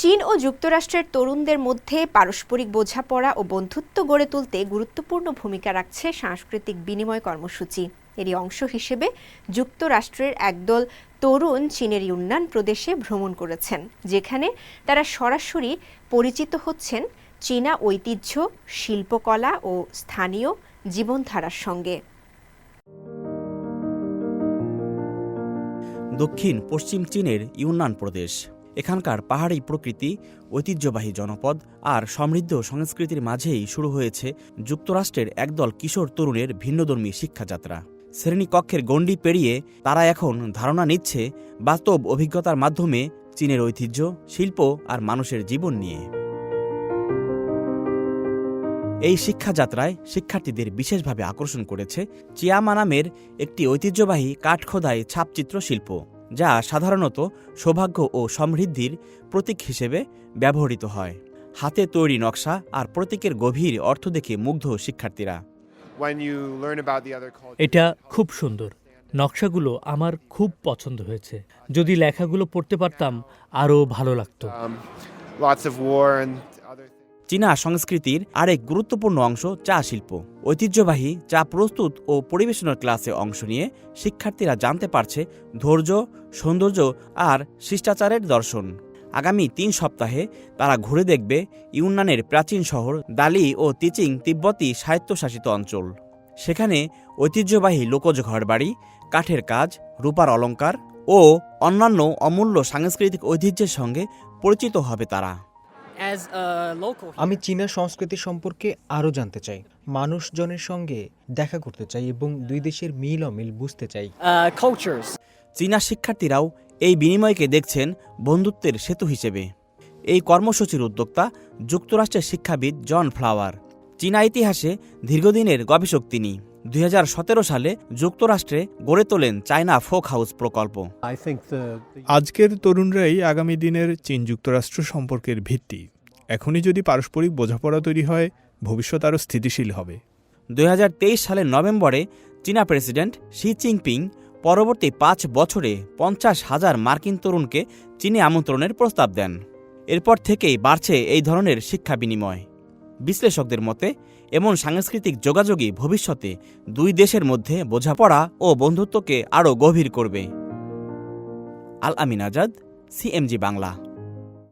চীন ও যুক্তরাষ্ট্রের তরুণদের মধ্যে পারস্পরিক বোঝাপড়া ও বন্ধুত্ব গড়ে তুলতে গুরুত্বপূর্ণ ভূমিকা রাখছে সাংস্কৃতিক বিনিময় কর্মসূচি। এরই অংশ হিসেবে যুক্তরাষ্ট্রের একদল তরুণ চীনের ইউন্নান প্রদেশে ভ্রমণ করেছেন, যেখানে তারা সরাসরি পরিচিত হচ্ছেন চীনা ঐতিহ্য, শিল্পকলা ও স্থানীয় জীবনধারার সঙ্গে। দক্ষিণ পশ্চিম চীনের ইউন্নান প্রদেশ। এখানকার পাহাড়ি প্রকৃতি, ঐতিহ্যবাহী জনপদ আর সমৃদ্ধ সংস্কৃতির মাঝেই শুরু হয়েছে যুক্তরাষ্ট্রের একদল কিশোর তরুণের ভিন্নধর্মী শিক্ষাযাত্রা। শ্রেণীকক্ষের গণ্ডি পেরিয়ে তারা এখন ধারণা নিচ্ছে বাস্তব অভিজ্ঞতার মাধ্যমে চীনের ঐতিহ্য, শিল্প আর মানুষের জীবন নিয়ে। এই শিক্ষাযাত্রায় শিক্ষার্থীদের বিশেষভাবে আকর্ষণ করেছে চিয়ামা নামের একটি ঐতিহ্যবাহী কাঠখোদাই ছাপচিত্র শিল্প, যা সাধারণত সৌভাগ্য ও সমৃদ্ধির প্রতীক হিসেবে ব্যবহৃত হয়। হাতে তৈরি নকশা আর প্রতীকের গভীর অর্থ দেখে মুগ্ধ শিক্ষার্থীরা। এটা খুব সুন্দর। নকশাগুলো আমার খুব পছন্দ হয়েছে। যদি লেখাগুলো পড়তে পারতাম আরও ভালো লাগতো। চীনা সংস্কৃতির আরেক গুরুত্বপূর্ণ অংশ চা শিল্প। ঐতিহ্যবাহী চা প্রস্তুত ও পরিবেশনার ক্লাসে অংশ নিয়ে শিক্ষার্থীরা জানতে পারছে ধৈর্য, সৌন্দর্য আর শিষ্টাচারের দর্শন। আগামী 3 সপ্তাহে তারা ঘুরে দেখবে ইউন্নানের প্রাচীন শহর দালি ও তিচিং তিব্বতী স্বায়ত্তশাসিত অঞ্চল। সেখানে ঐতিহ্যবাহী লোকজ ঘরবাড়ি, কাঠের কাজ, রূপার অলংকার ও অন্যান্য অমূল্য সাংস্কৃতিক ঐতিহ্যের সঙ্গে পরিচিত হবে তারা। আমি চীনা সংস্কৃতি সম্পর্কে আরও জানতে চাই, মানুষজনের সঙ্গে দেখা করতে চাই এবং দুই দেশের মিল অমিল বুঝতে চাই। চীনা শিক্ষার্থীরাও এই বিনিময়কে দেখছেন বন্ধুত্বের সেতু হিসেবে। এই কর্মসূচির উদ্যোক্তা যুক্তরাষ্ট্রের শিক্ষাবিদ জন ফ্লাওয়ার। চীনা ইতিহাসে দীর্ঘদিনের গবেষক তিনি। 2017 সালে যুক্তরাষ্ট্রে গড়ে তোলেন চায়না ফোক হাউস প্রকল্প। আজকের তরুণরাই আগামী দিনের চীন যুক্তরাষ্ট্র সম্পর্কের ভিত্তি। এখনই যদি পারস্পরিক বোঝাপড়া তৈরি হয়, ভবিষ্যৎ আরও স্থিতিশীল হবে। 2023 সালের নভেম্বরে চীনা প্রেসিডেন্ট শি জিনপিং পরবর্তী 5 বছরে 50,000 মার্কিন তরুণকে চীনে আমন্ত্রণের প্রস্তাব দেন। এরপর থেকেই বাড়ছে এই ধরনের শিক্ষা বিনিময়। বিশ্লেষকদের মতে এমন সাংস্কৃতিক যোগাযোগই ভবিষ্যতে দুই দেশের মধ্যে বোঝাপড়া ও বন্ধুত্বকে আরও গভীর করবে। আল আমিন আজাদ, CMG বাংলা।